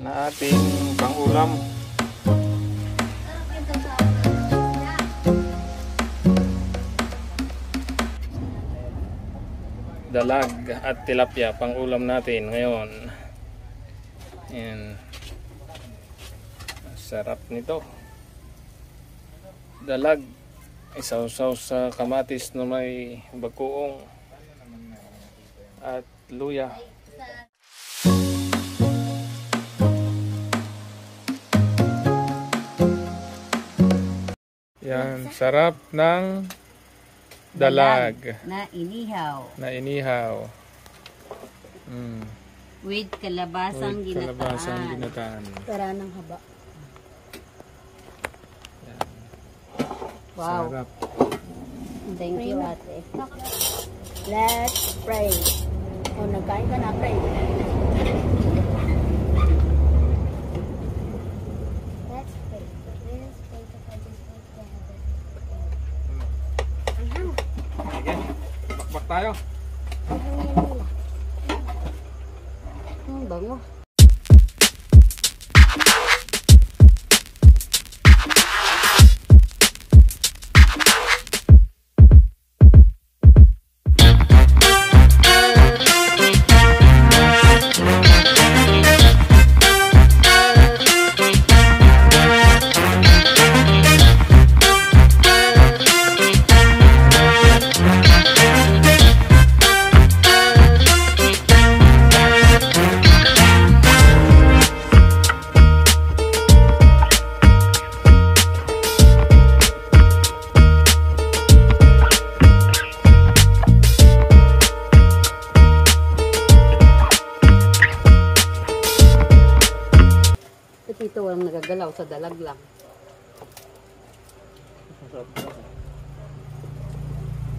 na ating pangulam. Dalag at tilapia pangulam natin ngayon. Ayan. Sarap nito. Dalag isaw-saw sa kamatis na may bagoong at luya. Yan, sarap ng dalag na inihaw. With kalabasang ginataan. Tara ng haba. Yan. Wow. Sarap. Thank you, ate. Let's pray. O, nagkain ka na, pray. Let's pray. Let's pray to God this week to heaven. Sige, bakbak tayo. Bango. Ito walang nagagalaw sa dalag lang.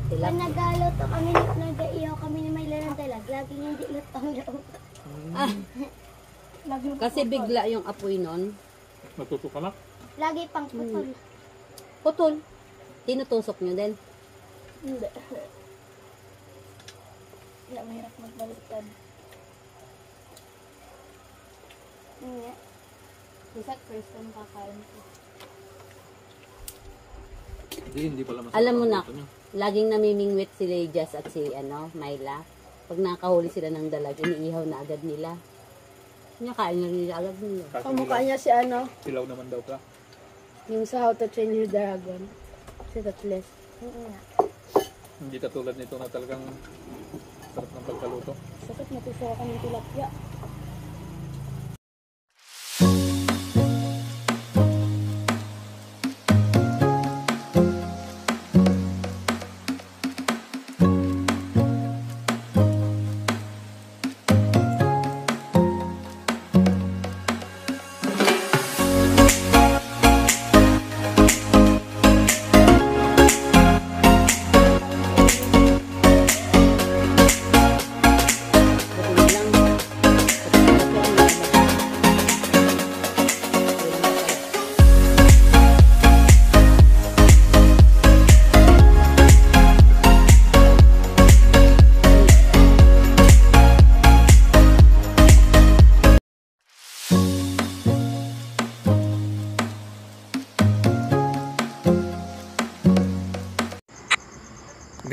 Pag nagluto kami, nag-iyaw kami ni may larang dalag, laging hindi lutong loob. Kasi bigla yung apoy nun. Natuto ka na? Lagi pang putol. Putol. Tinutusok nyo din. Hindi. Hindi, mahirap magbaliktad. Hindi. Isat first time kakain ko. Hindi pala masarap. Alam mo na, laging namimingwit si Lejas at si Myla. Pag nakahuli sila ng dalag, iniihaw na agad nila. Kain na nila agad nila. Kamukha niya si Silaw naman daw ka. yung sa How to Train Your Dragon. Si Tatles. Hindi katulad nito na talagang sarap ng pagkaluto. Sakit natuso ako ng tilapia.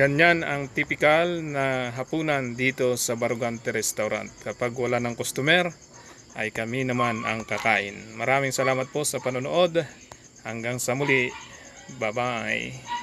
Ganyan ang typical na hapunan dito sa Barugante Restaurant. Kapag wala ng customer, ay kami naman ang kakain. Maraming salamat po sa panonood. Hanggang sa muli. Bye-bye.